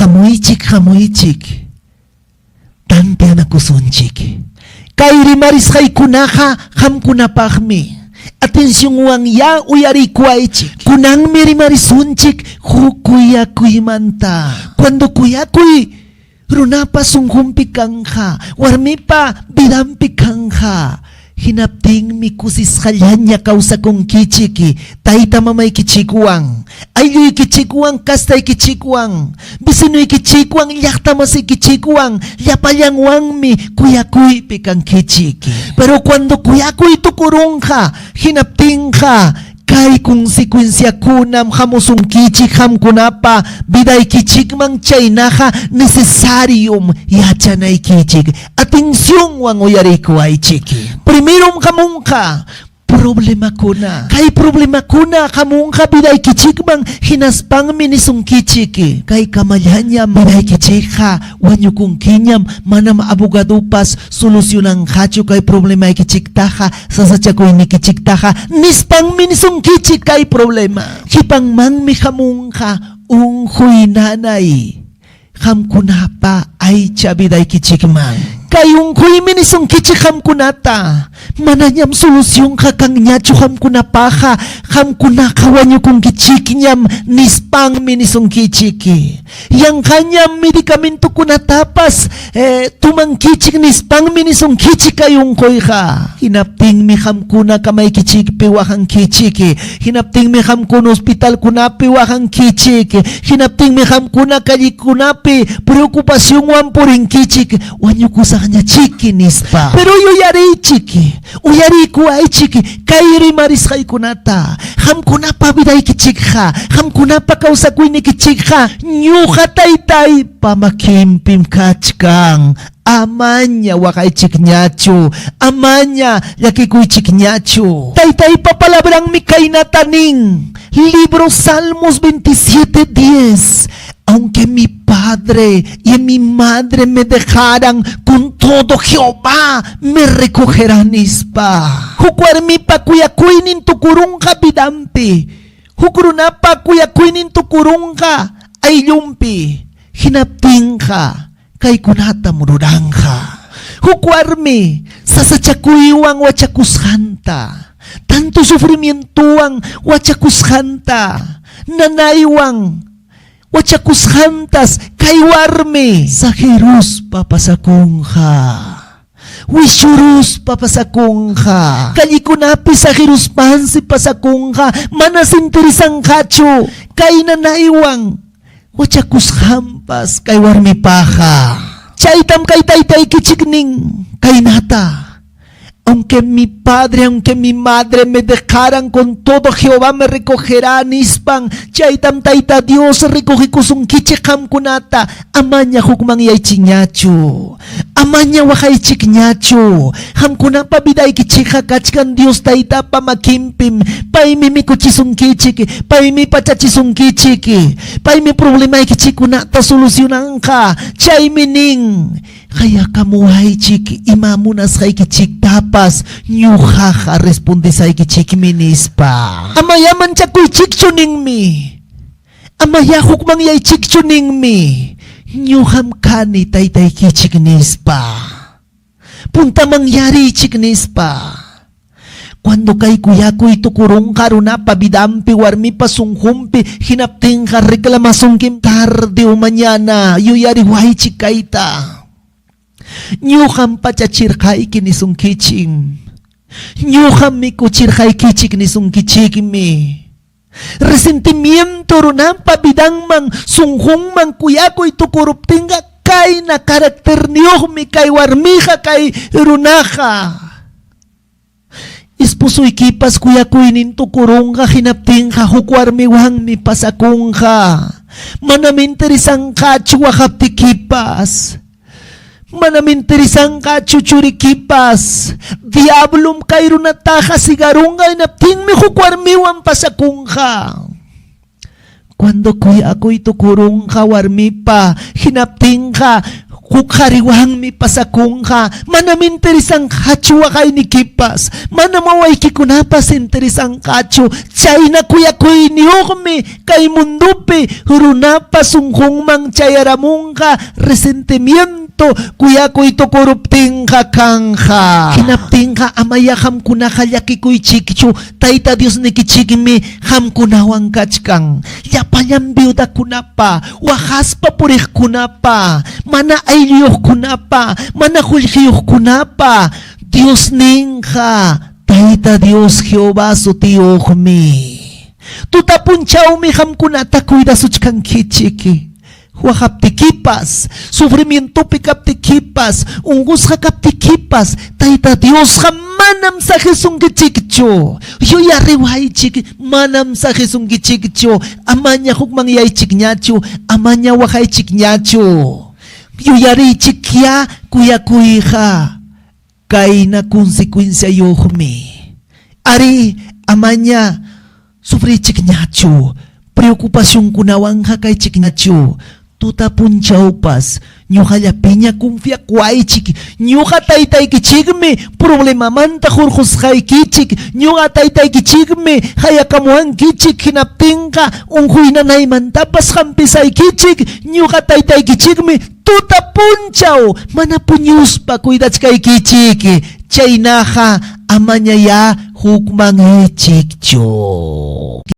Hamuychik. Tantian akusunchik. Kay rimaris kay kunaha hamkunapahmi. Atención wang ya uyarikuaychik. Kunang mirimarisunchik hukuyakuy manta. Cuando kuyakuy runapa sunghumpi kangha. Warmipa bidampi kangha. Hinapting mi kusis kallanya kausa kong kichiki. Taita mamay kichikuang. Ayoy kichikuang kastay kichikuang. Bisinoy kichikuang yakta masay kichikuang. Yapayang wang mi kuyakuy pikang kichiki. Pero cuando kuyakuy tukurong ka, hinapting ka, kay konsekwensya kunam hamusong kichik ham kunapa biday kichik mang chaynaha necesarium yachanay kichik. Atención wang uyari ko ay chiki. Primero kamungka problema kuna. Kay problema kuna kamungka biday kichik mang hinaspang minisong kichiki. Kay kamalyanya biday kichik ha wanyo kung kinyam manam abogado pas solusyonan hacho kay problema ay kichik taha sasatya ko ini kichik taha nispang minisong kichik kay problema. Hipang mang mi kamungka unghoy nanay ham kunapa ay chabiday kichik mang. Kayong kuy minisong kichik ham kunata. Mananyam solusyon ka kang nyacho ham kunapaha. Ham kunakawanyo kong kichik nyam nispang minisong kichiki. Yang kanyam medikamento kunatapas tumang kichik nispang minisong kichik kayong kuy ka. Hinapting mi ham kuna kamay kichik piwahang kichiki. Hinapting mi ham kuna hospital kunapi wahang kichiki. Hinapting mi ham kuna kali kunapi preokupasyon wampuring kichik. Wanyo kusa kanya chiki nispa. Pero uyari chiki. Uyari ko ay chiki. Kairi maris kay kunata. Ham kunapa biday kichikha. Ham kunapa kausakuy ni kichikha. Nyuha tay pamakimpim kachkang. Amanya wakay chiknyacho. Amanya yakikuy chiknyacho. Tay papalabrang mikay nataning. Libro Salmos 27:10. Aunque mi padre y mi madre me dejaran, con todo Jehová me recogerán ispa. Hukuarmipa kuyakuinin tukurungka bidampi. Hukurunapa kuyakuinin tukurungka aylumpi. Hinaptingka kay kunata mururangka. Hukuarmi sasachakuiwang wachakushanta. Tanto sufrimientuang wachakushanta. Nanaiwang wachakushantas kay warmi sa Jerus papasakungha. Wishurus papasakungha. Kalikunapi sa Jerus pansi pasakungha. Manasintirisang kacho kay nanaiwang wachakushampas kay warmi paha. Chaitam kay taytay kichikning kay nata. Aunque mi padre, aunque mi madre me dejaran, con todo Jehová me recogerá nispan. Chaitam taita Dios recoge kusung kichikam kunata. Amanya hukmang yay chinyacho. Amanya wakay chiknyacho. Ham kunapa biday kichika kachkan Dios taita pamakimpim. Paimi kuchisung kichiki. Paimi pachachisung kichiki. Paimi problema kichikunata solusyonan ka. Chay mining. Kaya kamuhay chiki, imamunas kay kichik tapas, nyuhaha responde sa kichik minispa. Amayaman chakoy chikchuning mi. Amayahuk mang yay chikchuning mi. Nyuham kani taytay kichik nispa. Punta mangyari chik nispa. Cuando kay kuyakoy tukurong karuna pabidampi warmi pasunghumpi hinapting ka reklamasong kim tarde o mañana yuyari way chikaita. Nyuham pachachirkay kinisong kiching. Nyuham mi kuchirkay kichik nisong kichik mi. Resentimiento runang pabidang mang sunghong mang kuyakoy tukurupting kay na karakter niyo mi kay warmiha kay runaha. Ispusoy kipas kuyakoy ninto kurong ka hinapting ka hukwarmiwang mi pasakong ka. Manaminterisang ka chuwakapti kipas. Manaminterisang ka chuchuri kipas. Diablum kayo nataka sigarungay na ting mi hukwarmiwang pasakong ka. Cuando kuya ako'y tukurong ka warmi pa, hinapting ka, Kukariwang mi pasakong ka, manam interesang kacho wakay ni kipas, manamaway kikunapas interesang kacho, chay na kuya kuy niyokme, kay mundupe, hurunapas ungkong mang chayaramong ka, resentimiento, kuya kuy to korupting ka kangka. Kinapting ka amaya ham kunakalaki kuy chikicho, tayta Dios ni kichikimi, ham kunawang kachkang, yapayang biuda kunapa, wakas pa purih kunapa, mana ayuh kunapa, mana kulhiyuh kunapa, Dios ningka, tayta Dios Jehová sutiyokmi. Tutapun chao mi ham kunata kuida suchkang kichiki. Wakaptikipas, sufrimiento pikaptikipas, ungus hakaptikipas, tayta Dios manam sa Jesung kichikcho. Yo yariway chik, manam sa Jesung kichikcho, amanya hukmangyay chiknyacho, amanya wakay chiknyacho. Yo yari chikya, kuya kuiha, kay na konsekwensya yohmi. Ari, amanya, sufri chiknyacho, preokupasyon kunawang kay chiknyacho. Tutapun chaupas, nyuka yapinya kumfia kway chiki, nyuka taytay kichigme, problema manta hurjus hay kichik, nyuka taytay kichigme, hayakamuhan kichik, hinaptingka, unghuy nanay mantapas kampisay kichik, nyuka taytay kichigme, tutapun chau, manapunyus pa kuidach kay kichiki, chay naha, amanya ya hukmang chikcho.